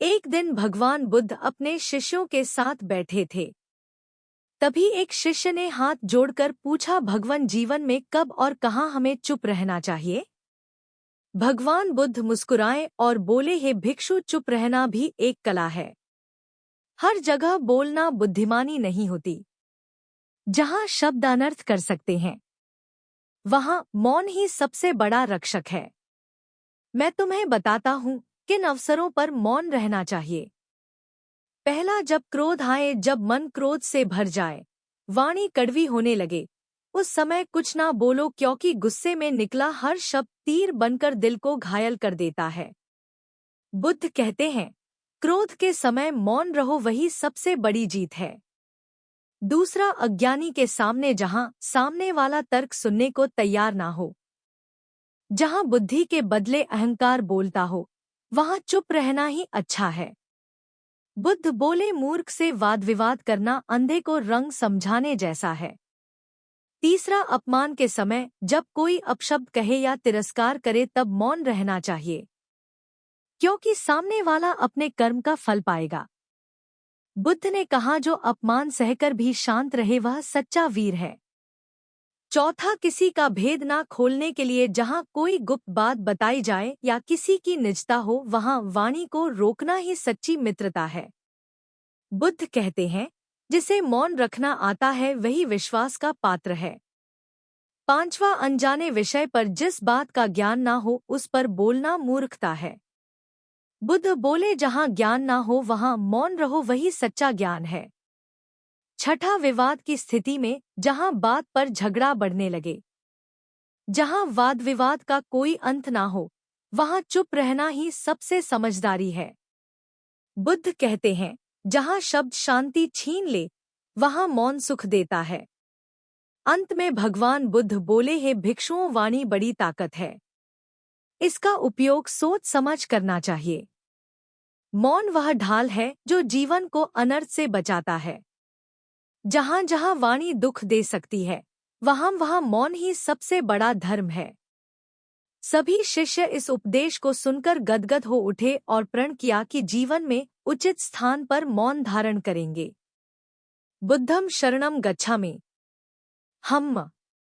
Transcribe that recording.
एक दिन भगवान बुद्ध अपने शिष्यों के साथ बैठे थे। तभी एक शिष्य ने हाथ जोड़कर पूछा, भगवान, जीवन में कब और कहाँ हमें चुप रहना चाहिए? भगवान बुद्ध मुस्कुराए और बोले, हे भिक्षु, चुप रहना भी एक कला है। हर जगह बोलना बुद्धिमानी नहीं होती। जहाँ शब्द अनर्थ कर सकते हैं, वहाँ मौन ही सबसे बड़ा रक्षक है। मैं तुम्हें बताता हूँ किन अवसरों पर मौन रहना चाहिए। पहला, जब क्रोध आए, जब मन क्रोध से भर जाए, वाणी कड़वी होने लगे, उस समय कुछ ना बोलो, क्योंकि गुस्से में निकला हर शब्द तीर बनकर दिल को घायल कर देता है। बुद्ध कहते हैं, क्रोध के समय मौन रहो, वही सबसे बड़ी जीत है। दूसरा, अज्ञानी के सामने, जहां सामने वाला तर्क सुनने को तैयार ना हो, जहां बुद्धि के बदले अहंकार बोलता हो, वहां चुप रहना ही अच्छा है। बुद्ध बोले, मूर्ख से वाद विवाद करना अंधे को रंग समझाने जैसा है। तीसरा, अपमान के समय, जब कोई अपशब्द कहे या तिरस्कार करे, तब मौन रहना चाहिए, क्योंकि सामने वाला अपने कर्म का फल पाएगा। बुद्ध ने कहा, जो अपमान सहकर भी शांत रहे, वह सच्चा वीर है। चौथा, किसी का भेद ना खोलने के लिए, जहां कोई गुप्त बात बताई जाए या किसी की निजता हो, वहां वाणी को रोकना ही सच्ची मित्रता है। बुद्ध कहते हैं, जिसे मौन रखना आता है वही विश्वास का पात्र है। पांचवा, अनजाने विषय पर जिस बात का ज्ञान ना हो उस पर बोलना मूर्खता है। बुद्ध बोले, जहां ज्ञान ना हो वहां मौन रहो, वही सच्चा ज्ञान है। छठा, विवाद की स्थिति में, जहां बात पर झगड़ा बढ़ने लगे, जहां वाद विवाद का कोई अंत ना हो, वहां चुप रहना ही सबसे समझदारी है। बुद्ध कहते हैं, जहां शब्द शांति छीन ले, वहां मौन सुख देता है। अंत में भगवान बुद्ध बोले, हे भिक्षुओं, वाणी बड़ी ताकत है। इसका उपयोग सोच समझ करना चाहिए। मौन वह ढाल है जो जीवन को अनर्थ से बचाता है। जहां जहां वाणी दुख दे सकती है, वहां वहां मौन ही सबसे बड़ा धर्म है। सभी शिष्य इस उपदेश को सुनकर गदगद हो उठे और प्रण किया कि जीवन में उचित स्थान पर मौन धारण करेंगे। बुद्धं शरणं गच्छामि। हम